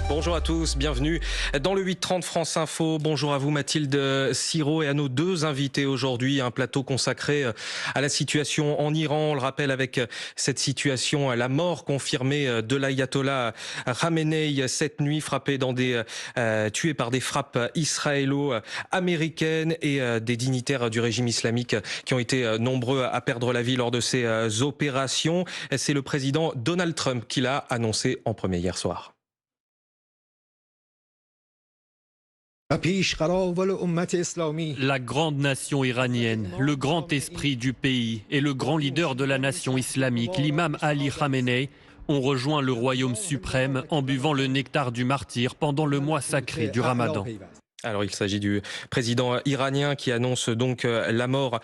Bonjour à tous, bienvenue dans le 8h30 France Info. Bonjour à vous Mathilde Siro et à nos deux invités aujourd'hui. Un plateau consacré à la situation en Iran. On le rappelle avec cette situation, la mort confirmée de l'ayatollah Khamenei cette nuit, tué par des frappes israélo-américaines et des dignitaires du régime islamique qui ont été nombreux à perdre la vie lors de ces opérations. C'est le président Donald Trump qui l'a annoncé en premier hier soir. La grande nation iranienne, le grand esprit du pays et le grand leader de la nation islamique, l'imam Ali Khamenei, ont rejoint le royaume suprême en buvant le nectar du martyr pendant le mois sacré du Ramadan. Alors il s'agit du président iranien qui annonce donc la mort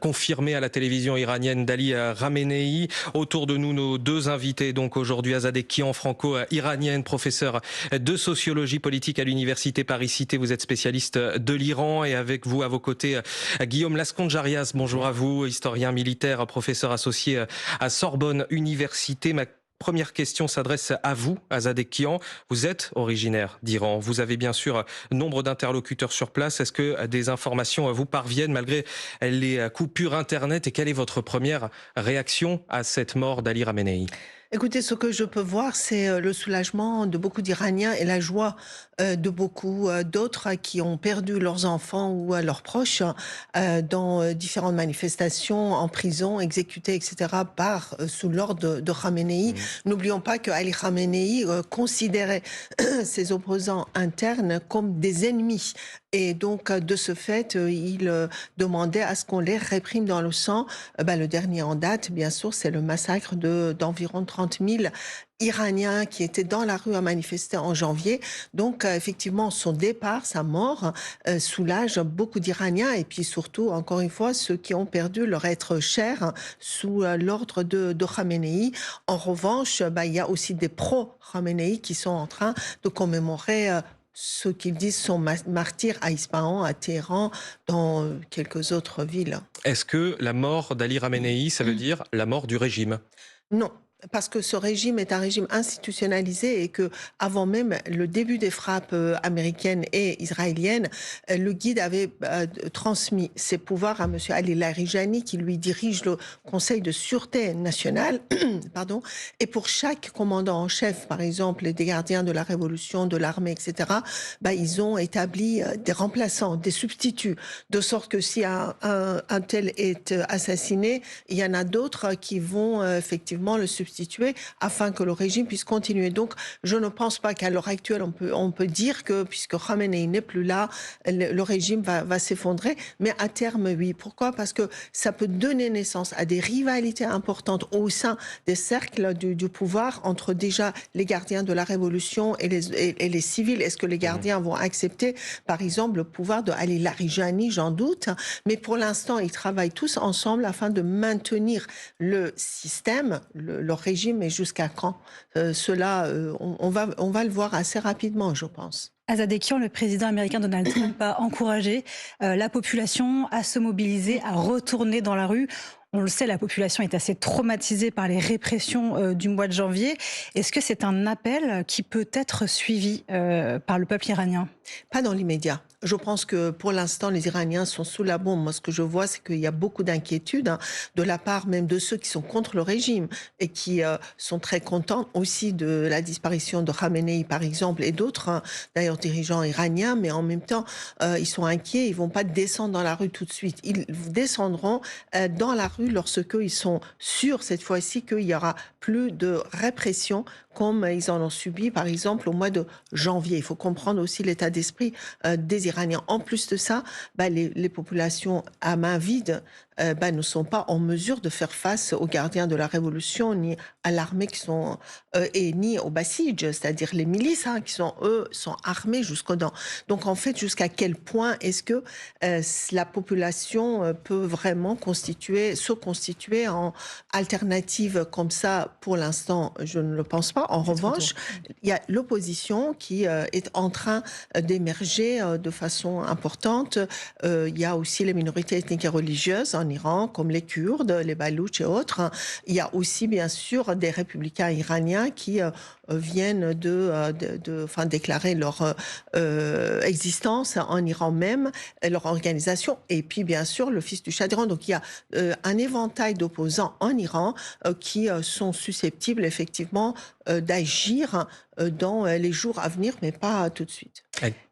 confirmée à la télévision iranienne d'Ali Khamenei. Autour de nous, nos deux invités donc aujourd'hui, Azadeh Kian, franco-iranienne, professeur de sociologie politique à l'université Paris-Cité. Vous êtes spécialiste de l'Iran et avec vous à vos côtés Guillaume Lasconde-Jarias. Bonjour à vous, historien militaire, professeur associé à Sorbonne Université. Ma première question s'adresse à vous, Azadeh Kian. Vous êtes originaire d'Iran. Vous avez bien sûr nombre d'interlocuteurs sur place. Est-ce que des informations vous parviennent malgré les coupures Internet? Et quelle est votre première réaction à cette mort d'Ali Khamenei? Écoutez, ce que je peux voir, c'est le soulagement de beaucoup d'Iraniens et la joie de beaucoup d'autres qui ont perdu leurs enfants ou leurs proches dans différentes manifestations, en prison, exécutés, etc., sous l'ordre de Khamenei. N'oublions pas que Ali Khamenei considérait ses opposants internes comme des ennemis. Et donc, de ce fait, il demandait à ce qu'on les réprime dans le sang. Le dernier en date, bien sûr, c'est le massacre d'environ 30 000 Iraniens qui étaient dans la rue à manifester en janvier. Donc, effectivement, son départ, sa mort, soulage beaucoup d'Iraniens. Et puis surtout, encore une fois, ceux qui ont perdu leur être cher sous l'ordre de Khamenei. En revanche, il y a aussi des pro-Khamenei qui sont en train de commémorer ceux qu'ils disent sont martyrs à Ispahan, à Téhéran, dans quelques autres villes. Est-ce que la mort d'Ali Khamenei, ça veut dire la mort du régime? Non. Parce que ce régime est un régime institutionnalisé et que, avant même le début des frappes américaines et israéliennes, le guide avait transmis ses pouvoirs à M. Ali Larijani, qui lui dirige le Conseil de sûreté nationale. Pardon. Et pour chaque commandant en chef, par exemple, des gardiens de la Révolution, de l'armée, etc., ils ont établi des remplaçants, des substituts, de sorte que si un tel est assassiné, il y en a d'autres qui vont effectivement le substituer afin que le régime puisse continuer. Donc, je ne pense pas qu'à l'heure actuelle, on peut dire que, puisque Khamenei n'est plus là, le régime va s'effondrer. Mais à terme, oui. Pourquoi? Parce que ça peut donner naissance à des rivalités importantes au sein des cercles du pouvoir entre déjà les gardiens de la Révolution et les civils. Est-ce que les gardiens vont accepter, par exemple, le pouvoir de Ali Larijani? J'en doute. Mais pour l'instant, ils travaillent tous ensemble afin de maintenir le système, le régime. Et jusqu'à quand cela, on va le voir assez rapidement, je pense. Azadeh Kian, le président américain Donald Trump a encouragé la population à se mobiliser, à retourner dans la rue. On le sait, la population est assez traumatisée par les répressions du mois de janvier. Est-ce que c'est un appel qui peut être suivi par le peuple iranien? Pas dans l'immédiat. Je pense que pour l'instant, les Iraniens sont sous la bombe. Moi, ce que je vois, c'est qu'il y a beaucoup d'inquiétudes de la part même de ceux qui sont contre le régime et qui sont très contents aussi de la disparition de Khamenei, par exemple, et d'autres, d'ailleurs, dirigeants iraniens. Mais en même temps, ils sont inquiets. Ils vont pas descendre dans la rue tout de suite. Ils descendront dans la rue lorsqu'ils sont sûrs, cette fois-ci, qu'il y aura plus de répression comme ils en ont subi, par exemple, au mois de janvier. Il faut comprendre aussi l'état d'esprit des Iraniens. En plus de ça, les populations à main vide ne sont pas en mesure de faire face aux gardiens de la Révolution, ni à l'armée et ni aux Basij, c'est-à-dire les milices qui sont armés jusqu'aux dents. Donc en fait, jusqu'à quel point est-ce que la population peut vraiment se constituer en alternative comme ça? Pour l'instant, je ne le pense pas. En revanche, il y a l'opposition qui est en train d'émerger de façon importante. Il y a aussi les minorités ethniques et religieuses en Iran, comme les Kurdes, les Baloutches et autres. Il y a aussi, bien sûr, des républicains iraniens qui viennent déclarer leur existence en Iran même, leur organisation, et puis bien sûr le fils du Shah d'Iran. Donc il y a un éventail d'opposants en Iran qui sont susceptibles effectivement d'agir dans les jours à venir, mais pas tout de suite.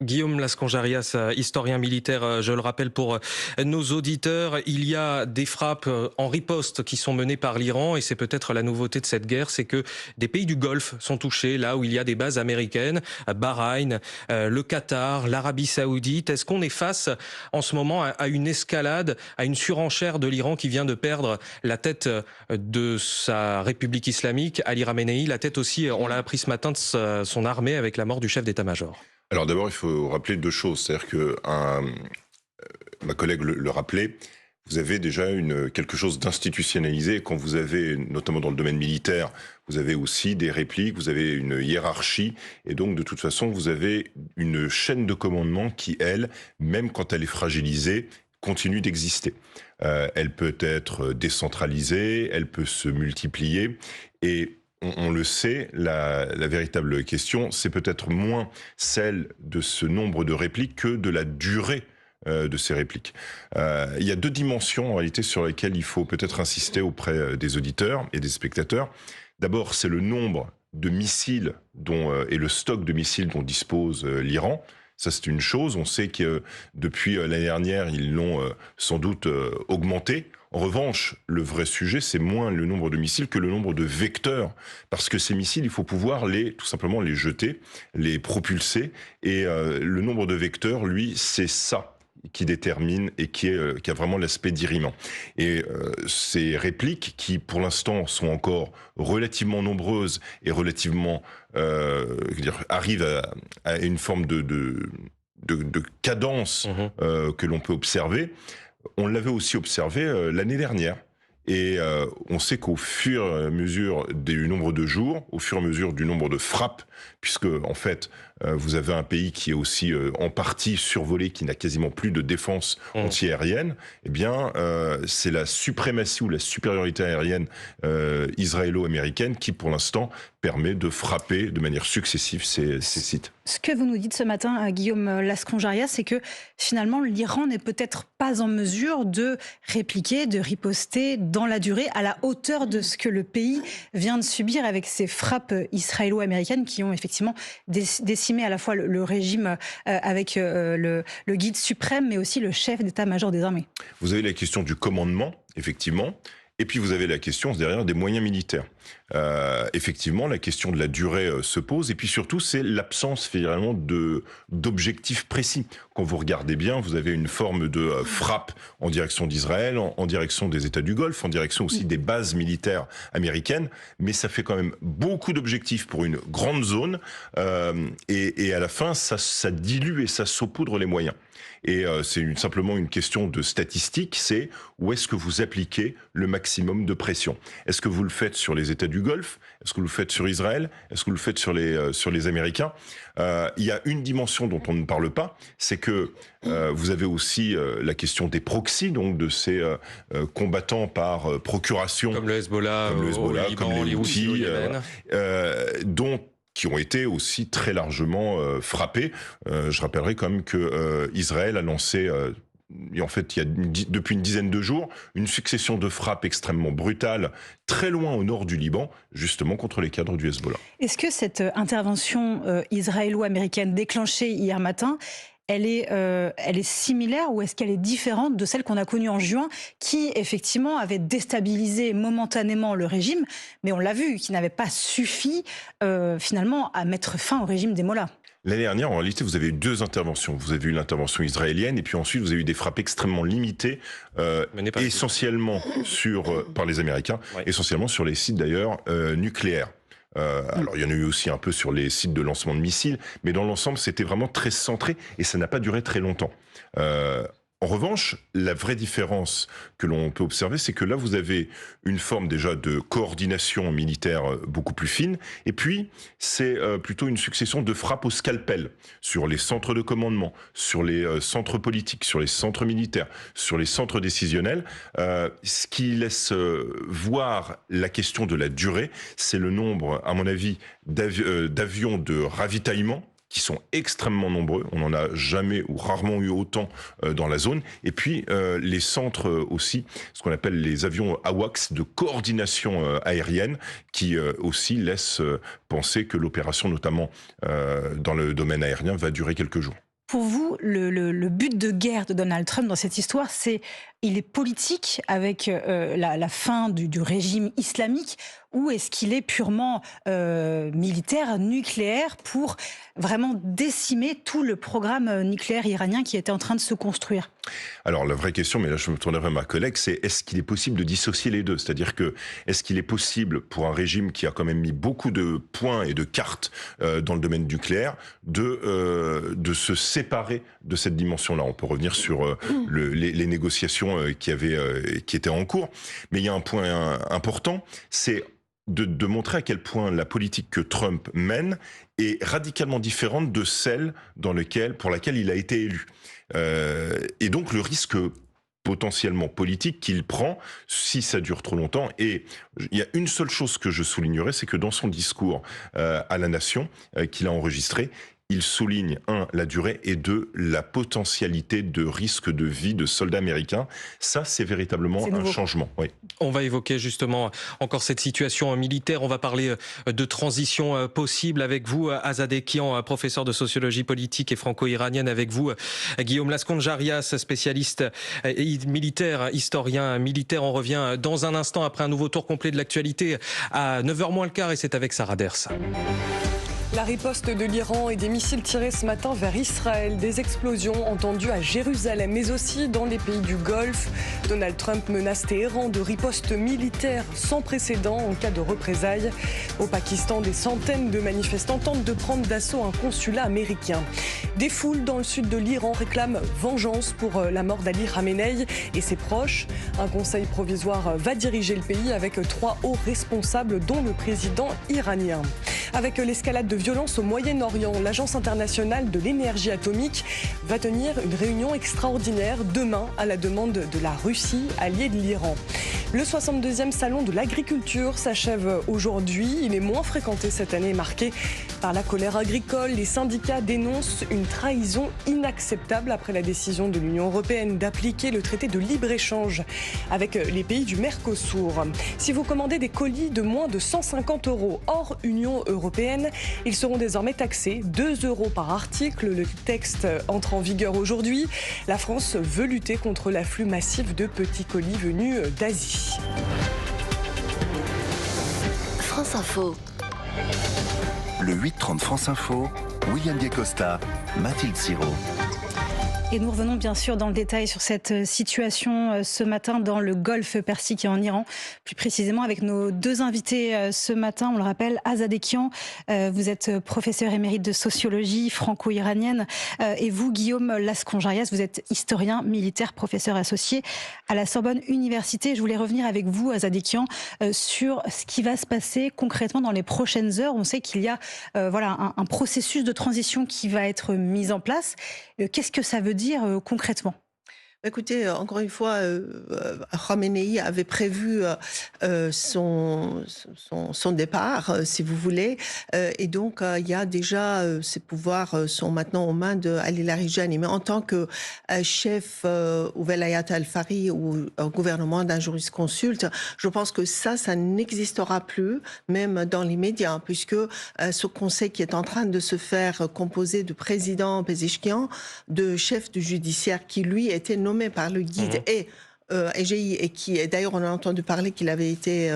Guillaume Lasconjarias, historien militaire, je le rappelle pour nos auditeurs, il y a des frappes en riposte qui sont menées par l'Iran, et c'est peut-être la nouveauté de cette guerre, c'est que des pays du Golfe sont touchés, là où il y a des bases américaines, Bahreïn, le Qatar, l'Arabie Saoudite. Est-ce qu'on est face en ce moment à une escalade, à une surenchère de l'Iran qui vient de perdre la tête de sa République islamique, Ali Khamenei, la tête aussi, on l'a appris ce matin, de son armée avec la mort du chef d'état-major? Alors d'abord, il faut rappeler deux choses. C'est-à-dire que ma collègue le rappelait, vous avez déjà quelque chose d'institutionnalisé. Quand vous avez, notamment dans le domaine militaire, vous avez aussi des répliques, vous avez une hiérarchie, et donc de toute façon, vous avez une chaîne de commandement qui, elle, même quand elle est fragilisée, continue d'exister. Elle peut être décentralisée, elle peut se multiplier, et on le sait, la véritable question, c'est peut-être moins celle de ce nombre de répliques que de la durée de ces répliques. Il y a deux dimensions en réalité sur lesquelles il faut peut-être insister auprès des auditeurs et des spectateurs. D'abord, c'est le nombre de missiles et le stock de missiles dont dispose l'Iran. Ça, c'est une chose. On sait que depuis l'année dernière, ils l'ont sans doute augmenté. En revanche, le vrai sujet, c'est moins le nombre de missiles que le nombre de vecteurs. Parce que ces missiles, il faut pouvoir tout simplement les jeter, les propulser. Et le nombre de vecteurs, lui, c'est ça qui détermine et qui a vraiment l'aspect dirimant. Et ces répliques, qui pour l'instant sont encore relativement nombreuses et relativement arrivent à une forme de cadence que l'on peut observer. On l'avait aussi observé l'année dernière. Et on sait qu'au fur et à mesure du nombre de jours, au fur et à mesure du nombre de frappes, puisque en fait, vous avez un pays qui est aussi en partie survolé, qui n'a quasiment plus de défense anti-aérienne, eh bien, c'est la suprématie ou la supériorité aérienne israélo-américaine qui, pour l'instant, permet de frapper de manière successive ces sites. Ce que vous nous dites ce matin, Guillaume Lasconjarias, c'est que finalement, l'Iran n'est peut-être pas en mesure de répliquer, de riposter dans la durée à la hauteur de ce que le pays vient de subir avec ces frappes israélo-américaines qui ont effectivement décimé à la fois le régime avec le guide suprême, mais aussi le chef d'état-major des armées. Vous avez la question du commandement, effectivement. Et puis vous avez la question derrière des moyens militaires. Effectivement, la question de la durée se pose. Et puis surtout, c'est l'absence finalement d'objectifs précis. Quand vous regardez bien, vous avez une forme de frappe en direction d'Israël, en direction des États du Golfe, en direction aussi des bases militaires américaines. Mais ça fait quand même beaucoup d'objectifs pour une grande zone. Et à la fin, ça dilue et ça saupoudre les moyens. Et c'est simplement une question de statistique, c'est où est-ce que vous appliquez le maximum de pression. Est-ce que vous le faites sur les États du Golfe? Est-ce que vous le faites sur Israël? Est-ce que vous le faites sur les Américains? Il y a une dimension dont on ne parle pas, c'est que vous avez aussi la question des proxys, donc de ces combattants par procuration. Comme le Hezbollah, au Liban, comme les Houthis, au Yémen. Qui ont été aussi très largement frappés. Je rappellerai quand même que Israël a lancé, en fait, depuis une dizaine de jours, une succession de frappes extrêmement brutales, très loin au nord du Liban, justement contre les cadres du Hezbollah. Est-ce que cette intervention israélo-américaine déclenchée hier matin, elle est similaire ou est-ce qu'elle est différente de celle qu'on a connue en juin, qui effectivement avait déstabilisé momentanément le régime, mais on l'a vu, qui n'avait pas suffi finalement à mettre fin au régime des Mollahs? L'année dernière, en réalité, vous avez eu deux interventions. Vous avez eu l'intervention israélienne et puis ensuite, vous avez eu des frappes extrêmement limitées, essentiellement par les Américains, essentiellement sur les sites d'ailleurs nucléaires. Alors il y en a eu aussi un peu sur les sites de lancement de missiles, mais dans l'ensemble c'était vraiment très centré et ça n'a pas duré très longtemps. En revanche, la vraie différence que l'on peut observer, c'est que là, vous avez une forme déjà de coordination militaire beaucoup plus fine, et puis c'est plutôt une succession de frappes au scalpel sur les centres de commandement, sur les centres politiques, sur les centres militaires, sur les centres décisionnels. Ce qui laisse voir la question de la durée, c'est le nombre, à mon avis, d'avions de ravitaillement qui sont extrêmement nombreux. On n'en a jamais ou rarement eu autant dans la zone. Et puis, les centres aussi, ce qu'on appelle les avions AWACS de coordination aérienne, qui aussi laissent penser que l'opération, notamment dans le domaine aérien, va durer quelques jours. Pour vous, le but de guerre de Donald Trump dans cette histoire, il est politique avec la fin du régime islamique, ou est-ce qu'il est purement militaire, nucléaire, pour vraiment décimer tout le programme nucléaire iranien qui était en train de se construire? Alors la vraie question, mais là je me tournerai vers ma collègue, c'est est-ce qu'il est possible de dissocier les deux? C'est-à-dire que est-ce qu'il est possible pour un régime qui a quand même mis beaucoup de points et de cartes dans le domaine nucléaire de se séparer de cette dimension-là? On peut revenir sur les négociations qui étaient en cours, mais il y a un point important, c'est de montrer à quel point la politique que Trump mène est radicalement différente de celle pour laquelle il a été élu. Et donc le risque potentiellement politique qu'il prend si ça dure trop longtemps. Et il y a une seule chose que je soulignerai, c'est que dans son discours à la nation qu'il a enregistré, il souligne, la durée, et la potentialité de risque de vie de soldats américains. Ça, c'est véritablement un changement. Oui. On va évoquer justement encore cette situation militaire. On va parler de transition possible avec vous, Azadeh Kian, professeur de sociologie politique et franco-iranienne, avec vous, Guillaume Lasconde-Jarias, spécialiste militaire, historien militaire. On revient dans un instant après un nouveau tour complet de l'actualité à 9h moins le quart, et c'est avec Sarah Ders. La riposte de l'Iran et des missiles tirés ce matin vers Israël, des explosions entendues à Jérusalem, mais aussi dans les pays du Golfe. Donald Trump menace Téhéran de riposte militaire sans précédent en cas de représailles. Au Pakistan, des centaines de manifestants tentent de prendre d'assaut un consulat américain. Des foules dans le sud de l'Iran réclament vengeance pour la mort d'Ali Khamenei et ses proches. Un conseil provisoire va diriger le pays avec 3 hauts responsables, dont le président iranien. Avec l'escalade de violence au Moyen-Orient, l'Agence internationale de l'énergie atomique va tenir une réunion extraordinaire demain à la demande de la Russie, alliée de l'Iran. Le 62e salon de l'agriculture s'achève aujourd'hui. Il est moins fréquenté cette année, marqué par la colère agricole. Les syndicats dénoncent une trahison inacceptable après la décision de l'Union européenne d'appliquer le traité de libre-échange avec les pays du Mercosur. Si vous commandez des colis de moins de 150 € hors Union européenne, ils seront désormais taxés 2 € par article. Le texte entre en vigueur aujourd'hui. La France veut lutter contre l'afflux massif de petits colis venus d'Asie. France Info. Le 8-30 France Info, William Diacosta, Mathilde Siro. Et nous revenons bien sûr dans le détail sur cette situation ce matin dans le Golfe Persique et en Iran. Plus précisément avec nos 2 invités ce matin, on le rappelle, Azadeh Kian, vous êtes professeur émérite de sociologie franco-iranienne, et vous, Guillaume Lasconde-Jarias, vous êtes historien militaire, professeur associé à la Sorbonne Université. Je voulais revenir avec vous, Azadeh Kian, sur ce qui va se passer concrètement dans les prochaines heures. On sait qu'il y a un processus de transition qui va être mis en place. Qu'est-ce que ça veut dire concrètement ? Écoutez, encore une fois, Khamenei avait prévu son départ, si vous voulez, et donc il y a déjà ses pouvoirs sont maintenant aux mains de Ali Larijani. Mais en tant que chef ou Velayat al-Fari ou gouvernement d'un jurisconsulte, je pense que ça n'existera plus, même dans l'immédiat, puisque ce conseil qui est en train de se faire composé de président Pezeshkian, de chef du judiciaire qui lui était nommé par le guide et EGI, et qui, d'ailleurs, on a entendu parler qu'il avait été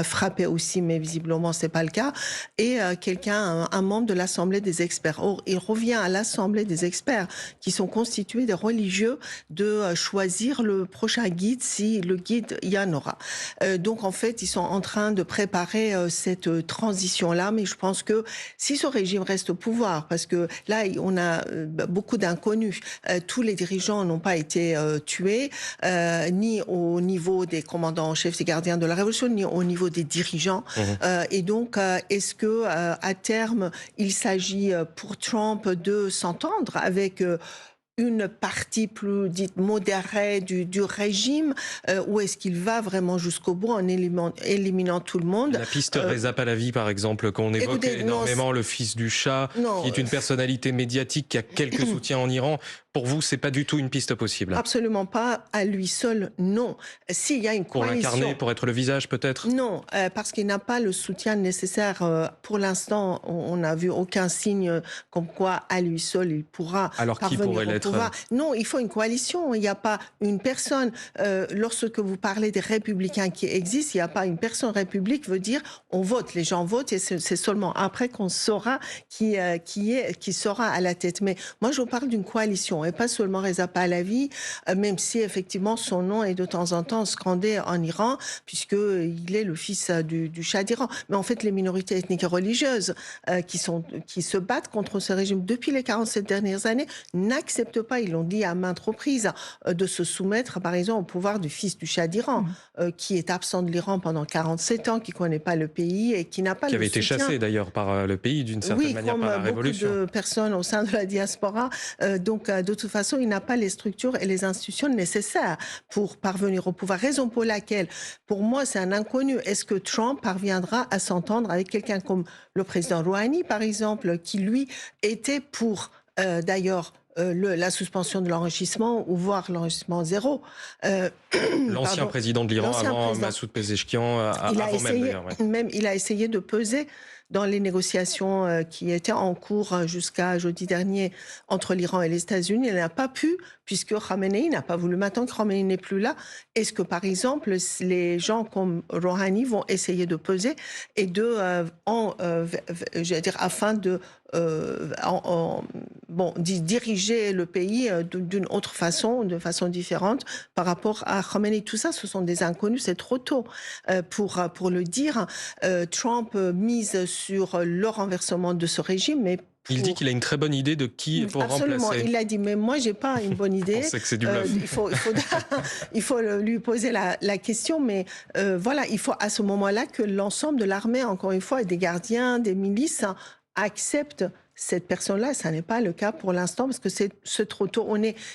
frappé aussi, mais visiblement, c'est pas le cas, et un membre de l'Assemblée des experts. Or, il revient à l'Assemblée des experts, qui sont constitués des religieux, de choisir le prochain guide, si le guide y en aura. Donc, en fait, ils sont en train de préparer cette transition-là, mais je pense que si ce régime reste au pouvoir, parce que là, on a beaucoup d'inconnus, tous les dirigeants n'ont pas été tués, ni au niveau des commandants en chef, des gardiens de la révolution, ni au niveau des dirigeants. Et donc, est-ce que à terme, il s'agit pour Trump de s'entendre avec une partie plus dite modérée du régime, ou est-ce qu'il va vraiment jusqu'au bout en éliminant tout le monde? La piste Reza Pahlavi, par exemple, qu'on évoque énormément, le fils du Shah, qui est une personnalité médiatique qui a quelques soutiens en Iran. Pour vous, c'est pas du tout une piste possible? Absolument pas. À lui seul, non. S'il y a une coalition... Pour l'incarner, pour être le visage, peut-être? Non, parce qu'il n'a pas le soutien nécessaire. Pour l'instant, on n'a vu aucun signe comme quoi, à lui seul, il pourra Alors qui pourrait l'être? Non, il faut une coalition. Il n'y a pas une personne. Lorsque vous parlez des républicains qui existent, il n'y a pas une personne. République veut dire on vote, les gens votent, et c'est seulement après qu'on saura qui sera à la tête. Mais moi, je vous parle d'une coalition, et pas seulement Reza Pahlavi, même si effectivement son nom est de temps en temps scandé en Iran, puisqu'il est le fils du Shah d'Iran. Mais en fait, les minorités ethniques et religieuses qui se battent contre ce régime depuis les 47 dernières années n'acceptent pas, ils l'ont dit à maintes reprises, de se soumettre, par exemple, au pouvoir du fils du Shah d'Iran, qui est absent de l'Iran pendant 47 ans, qui ne connaît pas le pays et qui n'a pas le soutien. Qui avait été chassé d'ailleurs par le pays d'une certaine manière, par la Révolution. Oui, comme beaucoup de personnes au sein de la diaspora. Donc, de toute façon, il n'a pas les structures et les institutions nécessaires pour parvenir au pouvoir. Raison pour laquelle, pour moi, c'est un inconnu. Est-ce que Trump parviendra à s'entendre avec quelqu'un comme le président Rouhani, par exemple, qui, lui, était pour, d'ailleurs, la suspension de l'enrichissement, ou voire l'enrichissement zéro. L'ancien président de l'Iran, avant Massoud Pezeshkian, avant même. Il a essayé de peser dans les négociations qui étaient en cours jusqu'à jeudi dernier entre l'Iran et les États-Unis. Il n'a pas pu, puisque Khamenei n'a pas voulu. Maintenant que Khamenei n'est plus là, est-ce que, par exemple, les gens comme Rouhani vont essayer de peser et afin de diriger le pays d'une autre façon, de façon différente par rapport à Khamenei. Tout ça, ce sont des inconnus, c'est trop tôt pour le dire. Trump mise sur le renversement de ce régime, mais il dit qu'il a une très bonne idée de qui pour Absolument, remplacer. Il l'a dit, mais moi, j'ai pas une bonne idée. On sait que c'est du bluff. Il faut lui poser la question, mais voilà, il faut à ce moment-là que l'ensemble de l'armée, encore une fois, et des gardiens, des milices, acceptent cette personne-là. Ça n'est pas le cas pour l'instant, parce que c'est trop tôt.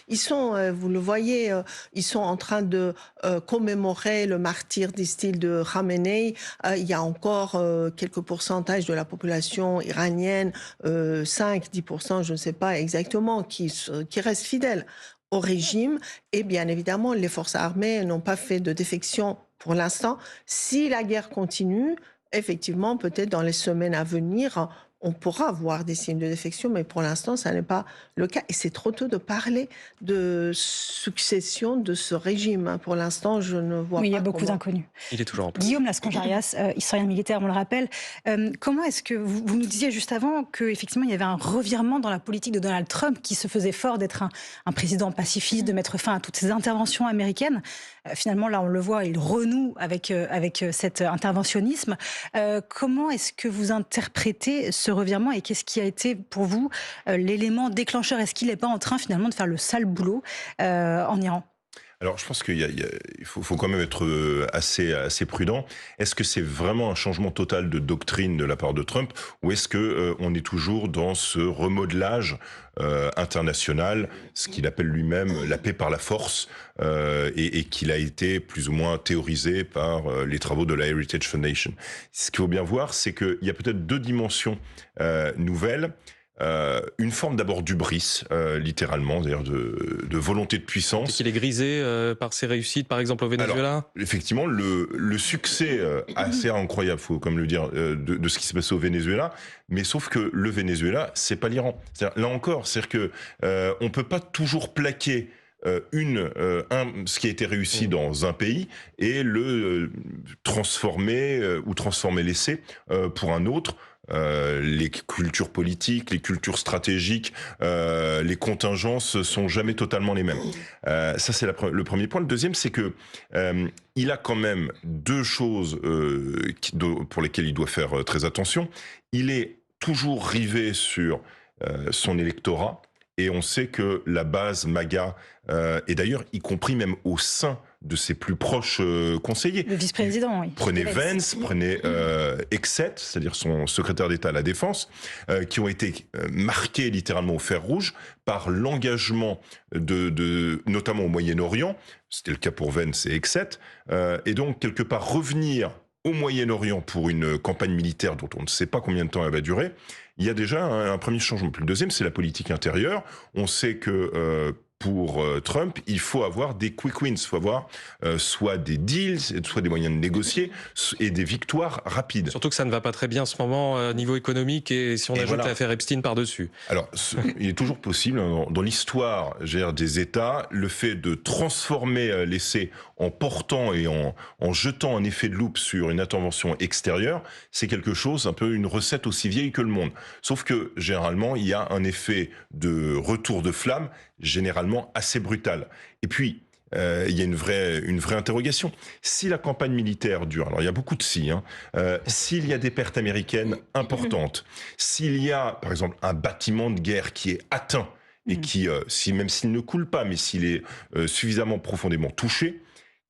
Ils sont, vous le voyez, ils sont en train de commémorer le martyre, disent-ils, de Khamenei. Il y a encore quelques pourcentages de la population iranienne, 5-10%, je ne sais pas exactement, qui restent fidèles au régime. Et bien évidemment, les forces armées n'ont pas fait de défection pour l'instant. Si la guerre continue, effectivement, peut-être dans les semaines à venir, on pourra voir des signes de défection, mais pour l'instant, ça n'est pas le cas. Et c'est trop tôt de parler de succession de ce régime. Pour l'instant, je ne vois pas. Oui, il y a beaucoup d'inconnus. Il est toujours en place. Guillaume Lasconjarias, historien militaire, on le rappelle. Comment est-ce que vous nous disiez juste avant qu'effectivement, il y avait un revirement dans la politique de Donald Trump, qui se faisait fort d'être un président pacifiste, de mettre fin à toutes ces interventions américaines. Finalement, là, on le voit, il renoue avec cet interventionnisme. Comment est-ce que vous interprétez ce revirement, et qu'est-ce qui a été pour vous l'élément déclencheur? Est-ce qu'il n'est pas en train finalement de faire le sale boulot en Iran? Alors, je pense qu'il faut quand même être assez prudent. Est-ce que c'est vraiment un changement total de doctrine de la part de Trump, ou est-ce que on est toujours dans ce remodelage international, ce qu'il appelle lui-même la paix par la force, et qu'il a été plus ou moins théorisé par les travaux de la Heritage Foundation. Ce qu'il faut bien voir, c'est qu'il y a peut-être deux dimensions nouvelles. Une forme d'abord d'hubris, littéralement, c'est-à-dire de volonté de puissance. Qu'il est grisé par ses réussites, par exemple au Venezuela. Alors, effectivement, le succès assez incroyable, faut comme le dire, de ce qui s'est passé au Venezuela, mais sauf que le Venezuela, c'est pas l'Iran. Là encore, c'est-à-dire que on peut pas toujours plaquer ce qui a été réussi dans un pays et le transformer ou transformer l'essai pour un autre. Les cultures politiques, les cultures stratégiques, les contingences sont jamais totalement les mêmes. Ça, c'est le premier point. Le deuxième, c'est que il a quand même deux choses pour lesquelles il doit faire très attention. Il est toujours rivé sur son électorat. Et on sait que la base MAGA, et d'ailleurs, y compris même au sein de ses plus proches conseillers. Le vice-président, oui. Prenez Vance, prenez Exet, c'est-à-dire son secrétaire d'État à la Défense, qui ont été marqués littéralement au fer rouge par l'engagement notamment au Moyen-Orient, c'était le cas pour Vance et Exet, et donc quelque part revenir au Moyen-Orient pour une campagne militaire dont on ne sait pas combien de temps elle va durer, il y a déjà un premier changement. Puis le deuxième, c'est la politique intérieure. On sait que pour Trump, il faut avoir des quick wins, il faut avoir soit des deals, soit des moyens de négocier et des victoires rapides. Surtout que ça ne va pas très bien en ce moment niveau économique et si on ajoute l'affaire Epstein par-dessus. Alors, il est toujours possible, dans l'histoire des États, le fait de transformer l'essai en portant et en jetant un effet de loupe sur une intervention extérieure, c'est quelque chose, un peu une recette aussi vieille que le monde. Sauf que, généralement, il y a un effet de retour de flamme, généralement assez brutal. Et puis, il y a une vraie interrogation. Si la campagne militaire dure, alors il y a beaucoup de si, s'il y a des pertes américaines importantes, s'il y a, par exemple, un bâtiment de guerre qui est atteint et qui, même s'il ne coule pas, mais s'il est suffisamment profondément touché,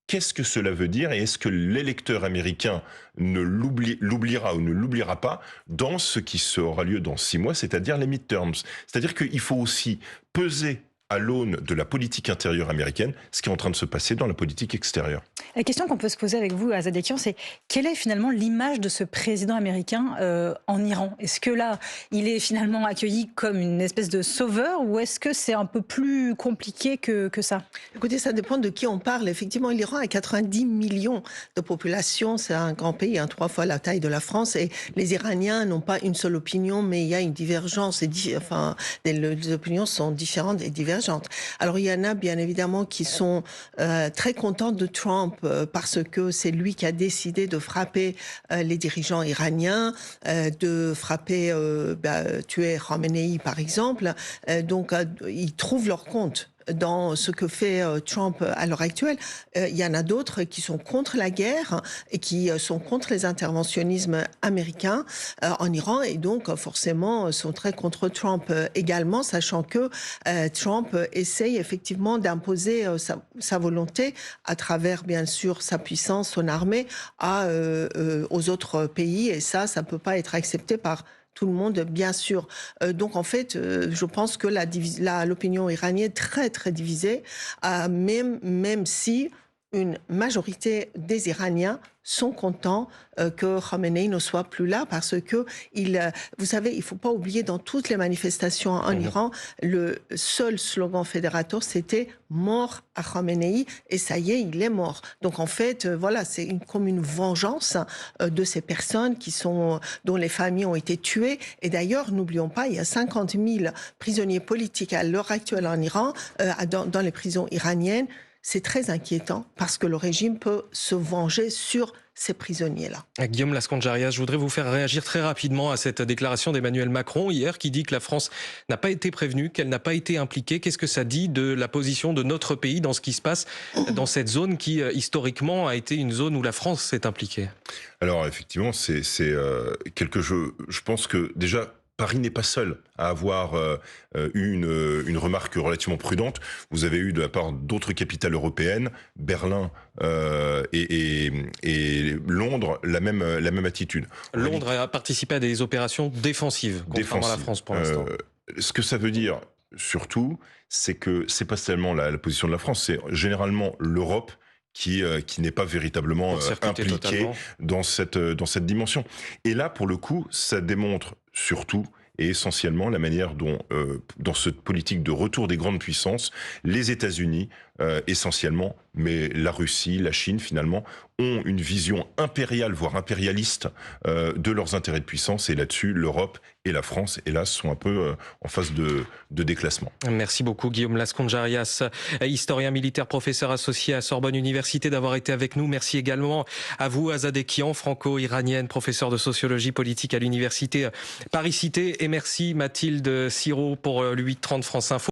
qu'est-ce que cela veut dire et est-ce que l'électeur américain l'oubliera ou ne l'oubliera pas dans ce qui aura lieu dans 6 mois, c'est-à-dire les midterms. C'est-à-dire qu'il faut aussi peser à l'aune de la politique intérieure américaine, ce qui est en train de se passer dans la politique extérieure. La question qu'on peut se poser avec vous, Azadekian, c'est quelle est finalement l'image de ce président américain en Iran? Est-ce que là, il est finalement accueilli comme une espèce de sauveur ou est-ce que c'est un peu plus compliqué que ça? Écoutez, ça dépend de qui on parle. Effectivement, l'Iran a 90 millions de population. C'est un grand pays, 3 fois la taille de la France. Et les Iraniens n'ont pas une seule opinion, mais il y a une divergence. Les opinions sont différentes et divergentes. Alors, il y en a bien évidemment qui sont très contents de Trump parce que c'est lui qui a décidé de frapper les dirigeants iraniens, de frapper, tuer Khamenei par exemple. Donc, ils trouvent leur compte dans ce que fait Trump à l'heure actuelle. Il y en a d'autres qui sont contre la guerre et qui sont contre les interventionnismes américains en Iran et donc forcément sont très contre Trump également, sachant que Trump essaye effectivement d'imposer sa volonté à travers bien sûr sa puissance, son armée aux autres pays et ça peut pas être accepté par tout le monde, bien sûr. Donc, en fait, je pense que l'opinion iranienne est très, très divisée, même si une majorité des Iraniens sont contents que Khamenei ne soit plus là parce que, vous savez, il ne faut pas oublier dans toutes les manifestations en Iran, le seul slogan fédérateur, c'était « mort à Khamenei » et ça y est, il est mort. Donc en fait, voilà, c'est comme une vengeance de ces personnes dont les familles ont été tuées. Et d'ailleurs, n'oublions pas, il y a 50 000 prisonniers politiques à l'heure actuelle en Iran, dans les prisons iraniennes. C'est très inquiétant parce que le régime peut se venger sur ces prisonniers-là. Guillaume Lascandjarias, je voudrais vous faire réagir très rapidement à cette déclaration d'Emmanuel Macron hier qui dit que la France n'a pas été prévenue, qu'elle n'a pas été impliquée. Qu'est-ce que ça dit de la position de notre pays dans ce qui se passe dans cette zone qui, historiquement, a été une zone où la France s'est impliquée? Alors, effectivement, c'est quelque chose... Je pense que, déjà... Paris n'est pas seul à avoir eu une remarque relativement prudente. Vous avez eu de la part d'autres capitales européennes, Berlin et Londres, la même attitude. Londres a participé à des opérations défensives, contrairement à la France pour l'instant. Ce que ça veut dire, surtout, c'est que c'est pas seulement la position de la France, c'est généralement l'Europe qui n'est pas véritablement impliquée dans cette dimension. Et là, pour le coup, ça démontre surtout et essentiellement la manière dont, dans cette politique de retour des grandes puissances, les États-Unis essentiellement, mais la Russie, la Chine finalement ont une vision impériale, voire impérialiste de leurs intérêts de puissance, et là-dessus l'Europe et la France, hélas, sont un peu en phase de déclassement. Merci beaucoup Guillaume Lasconjarias, historien militaire, professeur associé à Sorbonne Université, d'avoir été avec nous. Merci également à vous Azadeh Kian, franco-iranienne, professeur de sociologie politique à l'université Paris-Cité, et merci Mathilde Siro pour le 8h30 France Info.